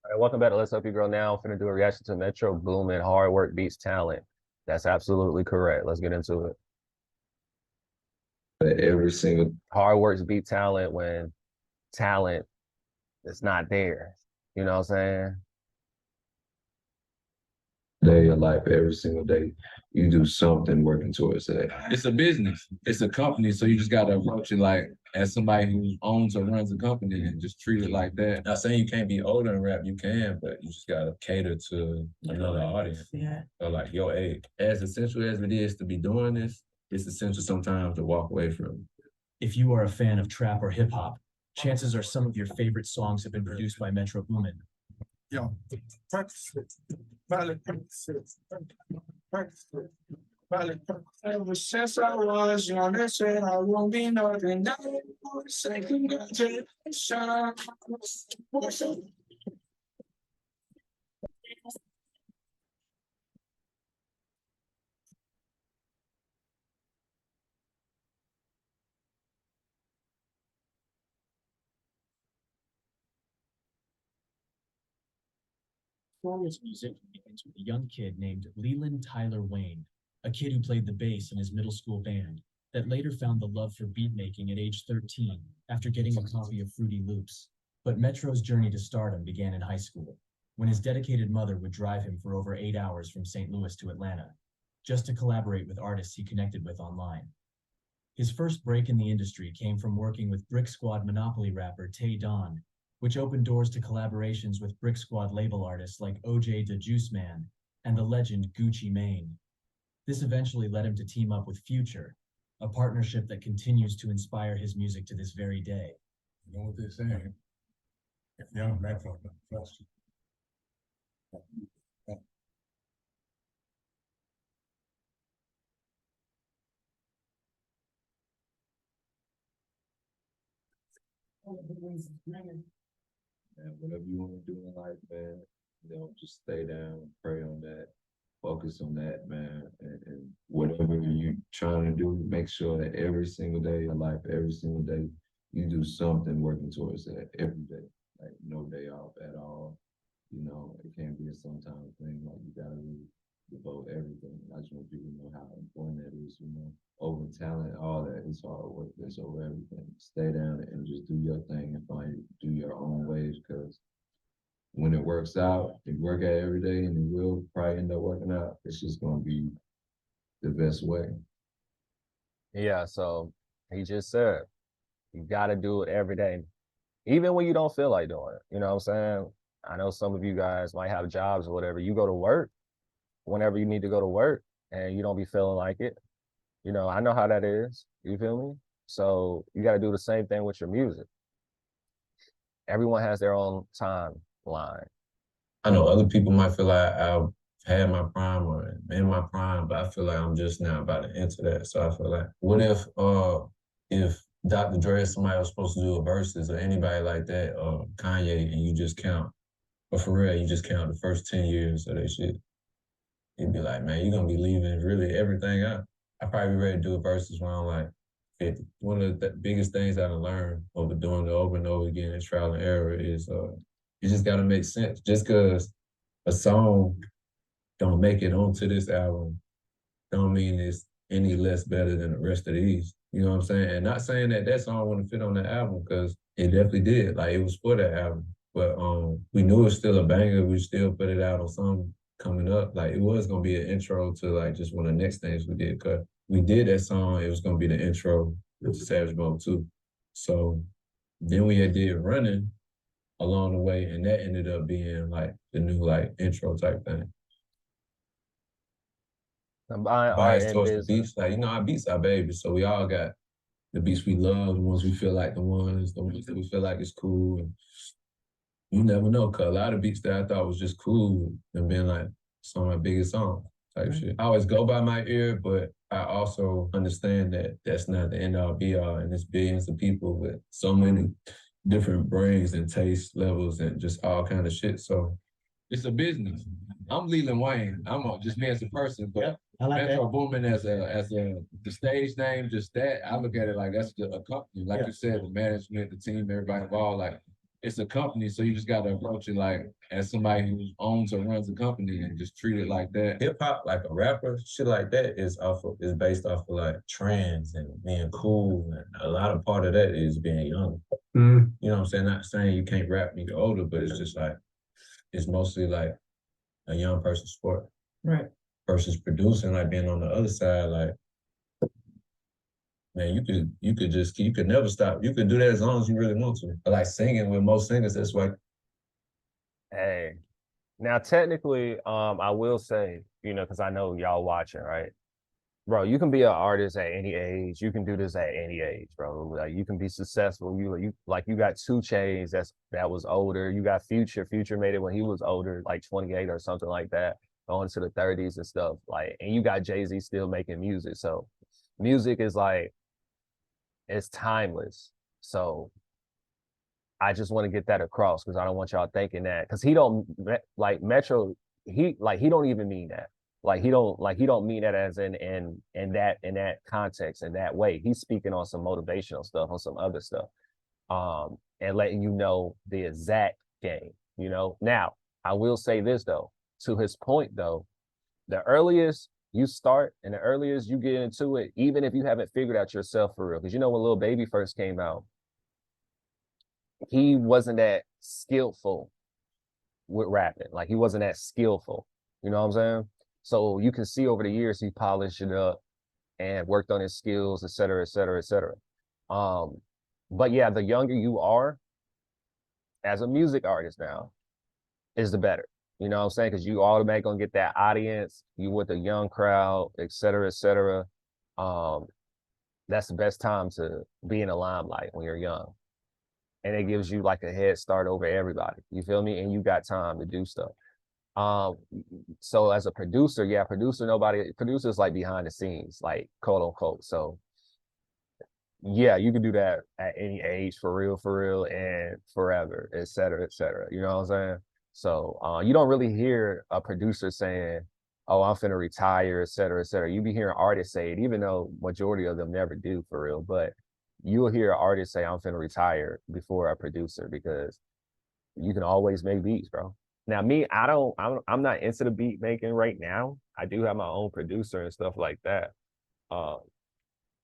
All right, welcome back to Let's Help You Grow Now. I'm finna do a reaction to Metro Boomin. Hard work beats talent. That's absolutely correct. Let's get into it. But every single Hard work beat talent when talent is not there. You know what I'm saying? day of life, every single day, you do something working towards that. It's a business. It's a company. So you just gotta approach it like as somebody who owns or runs a company and just treat it like that. Not saying you can't be older in rap, you can, but you just gotta cater to another audience. Yeah. So like your age. As essential as it is to be doing this, it's essential sometimes to walk away from it. If you are a fan of trap or hip hop, chances are some of your favorite songs have been produced by Metro Boomin. Yo, practice it. Valid practice it. Practice it. Valid practice. Ever since I was young, I said I won't be nothing. Now I want to say congratulations. Forward's music begins with a young kid named Leland Tyler Wayne, a kid who played the bass in his middle school band, that later found the love for beat making at age 13 after getting a copy of Fruity Loops. But Metro's journey to stardom began in high school, when his dedicated mother would drive him for over 8 hours from St. Louis to Atlanta, just to collaborate with artists he connected with online. His first break in the industry came from working with Brick Squad Monopoly rapper Tay Don, which opened doors to collaborations with Brick Squad label artists like OJ the Juice Man and the legend Gucci Mane. This eventually led him to team up with Future, a partnership that continues to inspire his music to this very day. You know what they're saying? If young Metro don't trust you. And whatever you want to do in life, man, just stay down, pray on that, focus on that, man. And whatever you're trying to do, make sure that every single day of your life, every single day, you do something working towards that every day. Like no day off at all. It can't be a sometime thing. Like you gotta really devote everything. I just want people to know how important that is, over talent, all that. It's hard work, it's over everything. Stay down and just do your thing and do your own ways, because when it works out, if you work at it every day and it will probably end up working out, it's just gonna be the best way. Yeah, so he just said you gotta do it every day. Even when you don't feel like doing it. You know what I'm saying? I know some of you guys might have jobs or whatever. You go to work whenever you need to go to work and you don't be feeling like it. I know how that is. You feel me? So you got to do the same thing with your music. Everyone has their own timeline. I know other people might feel like I've had my prime or in my prime, but I feel like I'm just now about to enter that. So I feel like, what if Dr. Dre or somebody was supposed to do a verses or anybody like that, or Kanye, and you just count, but for real, you just count the first 10 years of that shit. You'd be like, man, you're gonna be leaving really everything out. I'd probably be ready to do a verses when I'm like 50. One of the biggest things I've learned over doing it over and over again in trial and error is you just gotta make sense. Just cause a song don't make it onto this album don't mean it's any less better than the rest of these. You know what I'm saying? And not saying that that song wouldn't fit on the album, because it definitely did. Like, it was for that album. But we knew it was still a banger. We still put it out on something coming up. Like, it was gonna be an intro to like just one of the next things we did. Cause we did that song, it was gonna be the intro to Savage Mode 2. So then we had did Running along the way, and that ended up being like the new like intro type thing. I'm buying art Bias and towards the business. beats, like, our beats are babies, so we all got the beats we love, the ones we feel like the ones that we feel like is cool. And you never know, cause a lot of beats that I thought was just cool and been like some of my biggest songs type shit. I always go by my ear, but I also understand that that's not the end all be all, and it's billions of people with so many different brains and taste levels and just all kind of shit. So it's a business. I'm Leland Wayne. Just me as a person, but I like Metro that. Boomin as the stage name, just that I look at it like that's a company. Like you said, the management, the team, everybody involved. Like it's a company, so you just gotta approach it like as somebody who owns or runs a company and just treat it like that. Hip hop, like a rapper, shit like that is based off of like trends and being cool, and a lot of part of that is being young. Mm. You know what I'm saying? Not saying you can't rap when you're older, but it's just like it's mostly like a young person's sport. Right. Versus producing, like being on the other side, like man, you could never stop. You could do that as long as you really want to. But like singing with most singers, that's like Hey, now technically, I will say, you know, because I know y'all watching, right? Bro, you can be an artist at any age. You can do this at any age, bro. Like you can be successful. You got 2 Chainz that was older. You got Future. Future made it when he was older, like 28 or something like that, going to the 30s and stuff. Like, and you got Jay-Z still making music. So music is like it's timeless. So I just want to get that across because I don't want y'all thinking that because he don't like Metro. He don't even mean that. He don't mean that as in that context in that way. He's speaking on some motivational stuff on some other stuff, and letting you know the exact game. You know. Now I will say this though. To his point though, the earliest you start and the earliest you get into it, even if you haven't figured out yourself for real, because you know when Lil Baby first came out he wasn't that skillful with rapping. Like he wasn't that skillful. You know what I'm saying? So you can see over the years he polished it up and worked on his skills, et cetera, et cetera, et cetera. But yeah, the younger you are as a music artist now, is the better. You know what I'm saying? Because you automatically gonna get that audience, you with a young crowd, et cetera, et cetera. Um, that's the best time to be in the limelight when you're young. And it gives you like a head start over everybody. You feel me? And you got time to do stuff. Um, so as a producer, yeah, producers like behind the scenes, like quote unquote. So yeah, you can do that at any age for real, and forever, et cetera, et cetera. You know what I'm saying? So you don't really hear a producer saying, oh, I'm finna retire, et cetera, et cetera. You be hearing artists say it, even though majority of them never do for real, but you'll hear an artist say, I'm finna retire before a producer because you can always make beats, bro. Now, me, I'm not into the beat making right now. I do have my own producer and stuff like that. Uh,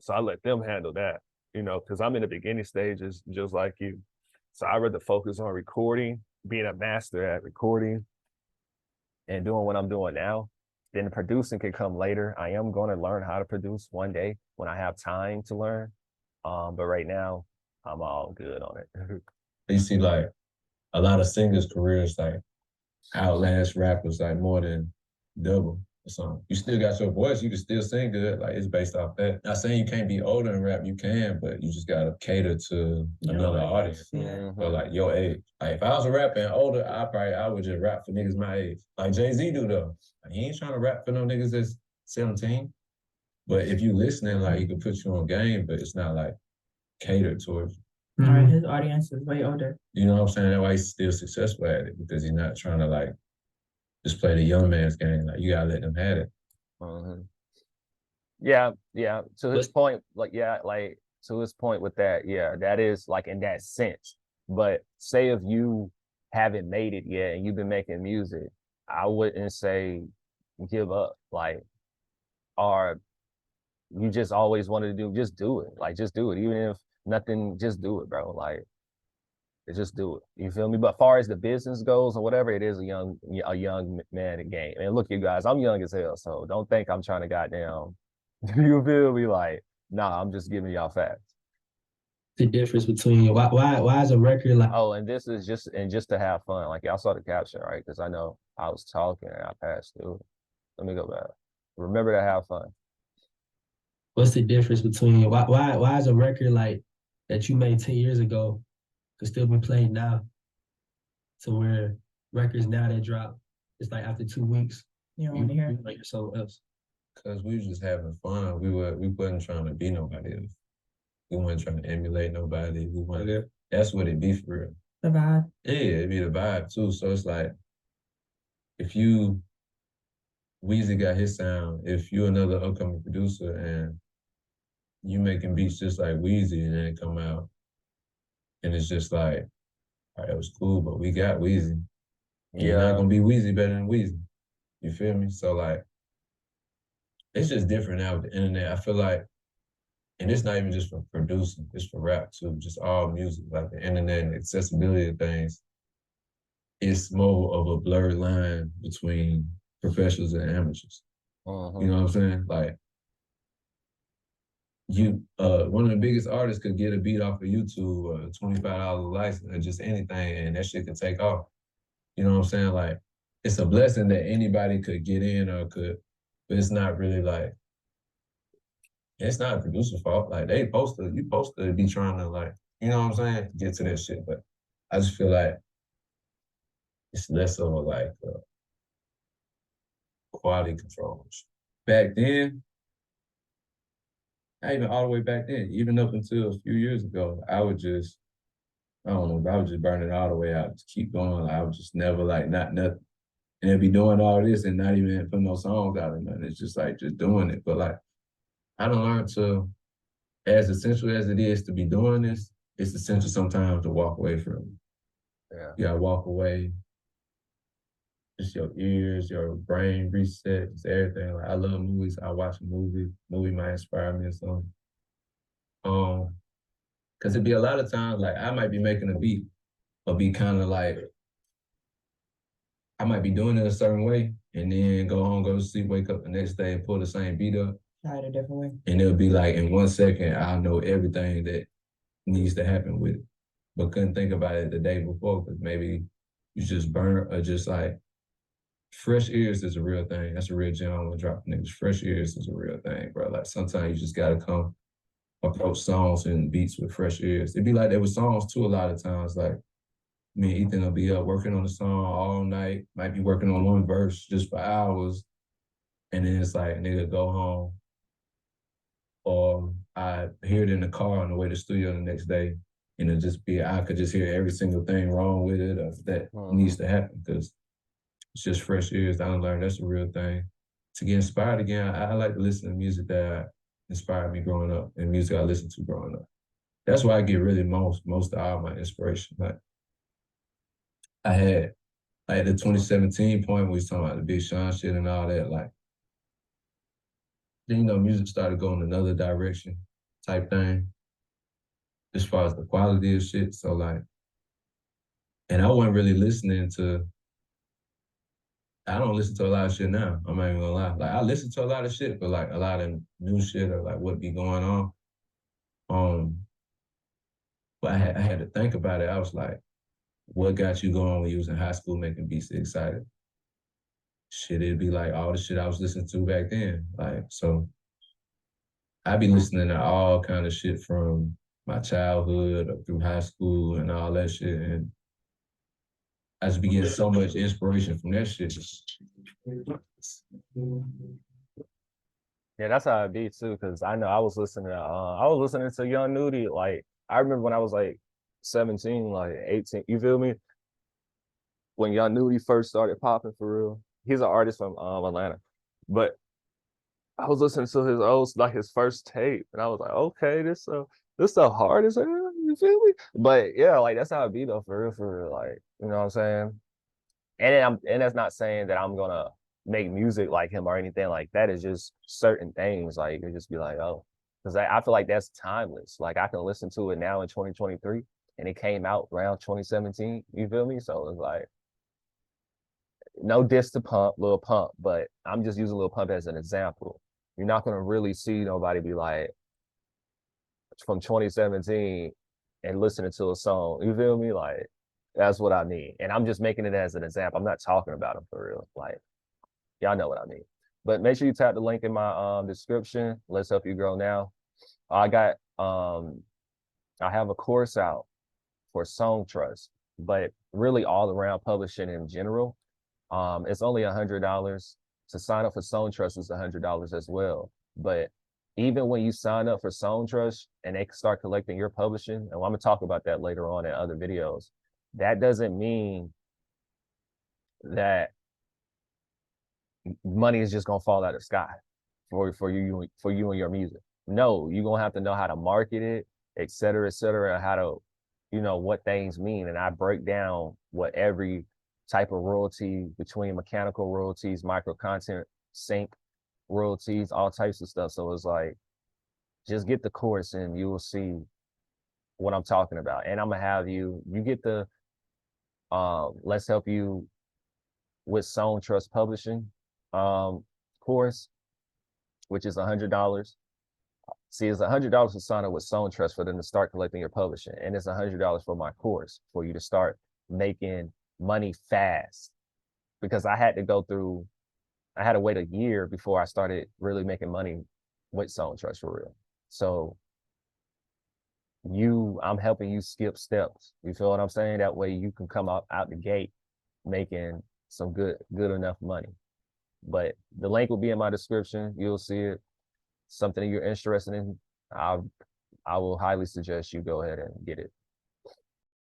so I let them handle that, you know, because I'm in the beginning stages just like you. So I rather focus on recording, being a master at recording and doing what I'm doing now. Then the producing can come later. I am going to learn how to produce one day when I have time to learn. But right now, I'm all good on it. you see like a lot of singers' careers like outlast rappers like more than double or something. You still got your voice, you can still sing good. Like it's based off that. Not saying you can't be older and rap, you can, but you just gotta cater to another audience. Yeah. Or like your age. Like if I was a rapper and older, I would just rap for niggas my age. Like Jay-Z do though. Like, he ain't trying to rap for no niggas that's 17. But if you listening, like he could put you on game, but it's not like catered towards you. All right, his audience is way older. You know what I'm saying? That's why he's still successful at it because he's not trying to like just play the young man's game. Like you gotta let them have it. Yeah, yeah. To his point, to his point with that, yeah, that is like in that sense. But say if you haven't made it yet and you've been making music, I wouldn't say give up. Like, or you just always wanted to do, just do it. Like, just do it. Even if nothing, just do it, bro. Like, just do it. You feel me? But far as the business goes or whatever, it is a young man in game. And look, you guys, I'm young as hell, so don't think I'm trying to goddamn. You feel me? Like, nah, I'm just giving y'all facts. The difference between why is a record like? Oh, and this is just to have fun. Like y'all saw the caption, right? Because I know I was talking and I passed through. Let me go back. Remember to have fun. What's the difference between why is a record like that you made 10 years ago could still be played now? To where records now that drop, it's like after 2 weeks, you don't want to hear it like something else. Cause we was just having fun. We wasn't trying to be nobody else. We weren't trying to emulate nobody. That's what it be for real. The vibe. Yeah, it be the vibe too. So it's like if Weezy got his sound, if you another upcoming producer and you making beats just like Weezy and then come out and it's just like All right, that was cool, but we got Weezy. And you're not Yeah. gonna be Weezy better than Weezy. You feel me? So like, it's just different now with the internet. I feel like, and it's not even just for producing, it's for rap too, just all music, like the internet and accessibility of things. It's more of a blurred line between professionals and amateurs. You know what I'm saying? Like one of the biggest artists could get a beat off of YouTube or a $25 license or just anything, and that shit could take off. You know what I'm saying? Like, it's a blessing that anybody could get in or could, but it's not really like, it's not a producer's fault. Like, you supposed to be trying to like, you know what I'm saying? Get to that shit. But I just feel like it's less of a like quality control. Back then, not even all the way back then, even up until a few years ago, I would just, I don't know, I would just burn it all the way out, just keep going. Like, I would just never like not nothing. And they'd be doing all this and not even putting no songs out or nothing. It's just like just doing it. But like I don't learn to, as essential as it is to be doing this, it's essential sometimes to walk away from it. Yeah. You gotta walk away. Just your ears, your brain reset, just everything. Like I love movies. I watch a movie. Movie might inspire me or something. Cause it'd be a lot of times like I might be making a beat, but be kind of like I might be doing it a certain way, and then go home, go to sleep, wake up the next day, and pull the same beat up. Try it a different way. And it'll be like in 1 second, I'll know everything that needs to happen with it, but couldn't think about it the day before because maybe you just burn or just like fresh ears is a real thing. That's a real gem I'm gonna drop niggas. Fresh ears is a real thing, bro. Like sometimes you just gotta come approach songs and beats with fresh ears. It'd be like there was songs too a lot of times. Like me and Ethan will be up working on the song all night, might be working on one verse just for hours. And then it's like, nigga, go home. Or I hear it in the car on the way to the studio the next day. And it just be, I could just hear every single thing wrong with it or that needs to happen because it's just fresh ears. I learned that's a real thing. To get inspired again, I like to listen to music that inspired me growing up and music I listened to growing up. That's why I get really most of all my inspiration. Like I had like the 2017 point we was talking about the Big Sean shit and all that, like then you know music started going another direction type thing as far as the quality of shit. So like, and I wasn't really listening to, I don't listen to a lot of shit now. I'm not even gonna lie. Like I listen to a lot of shit, but like a lot of new shit or like what be going on. But I had to think about it. I was like, what got you going when you was in high school making beats excited? Shit, it'd be like all the shit I was listening to back then. Like, so I be listening to all kind of shit from my childhood up through high school and all that shit. And I just be getting so much inspiration from that shit. Yeah, that's how it be too. Cause I know I was listening to Young Nudie. Like I remember when I was like 17, like 18. You feel me? When Young Nudie first started popping for real. He's an artist from Atlanta, but I was listening to his old like his first tape, and I was like, okay, this the hardest. You feel me? But yeah, like that's how it be though, for real. Like you know what I'm saying? And that's not saying that I'm gonna make music like him or anything like that. It's just certain things like you just be like, oh, because I feel like that's timeless. Like I can listen to it now in 2023, and it came out around 2017. You feel me? So it's like no diss to Lil Pump, but I'm just using Lil Pump as an example. You're not gonna really see nobody be like from 2017 and listening to a song. You feel me? Like that's what I mean. And I'm just making it as an example. I'm not talking about him for real. Like y'all know what I mean. But make sure you tap the link in my description. Let's help you grow now. I got I have a course out for Song Trust, but really all around publishing in general. It's only $100 to sign up for Song Trust is $100 as well. But even when you sign up for Song Trust and they start collecting your publishing, and I'm gonna talk about that later on in other videos, that doesn't mean that money is just gonna fall out of the sky for you and your music. No, you're gonna have to know how to market it, et cetera, how to what things mean. And I break down what every type of royalty between mechanical royalties, micro content, sync royalties, all types of stuff. So it's like, just get the course and you will see what I'm talking about. And I'm gonna have you get the let's help you with Song Trust Publishing course, which is $100. See, it's $100 to sign up with Song Trust for them to start collecting your publishing, and it's $100 for my course for you to start making money fast. Because I had to wait a year before I started really making money with Song Trust for real. So I'm helping you skip steps. You feel what I'm saying? That way you can come out the gate making some good enough money. But the link will be in my description. You'll see it. Something you're interested in, I will highly suggest you go ahead and get it.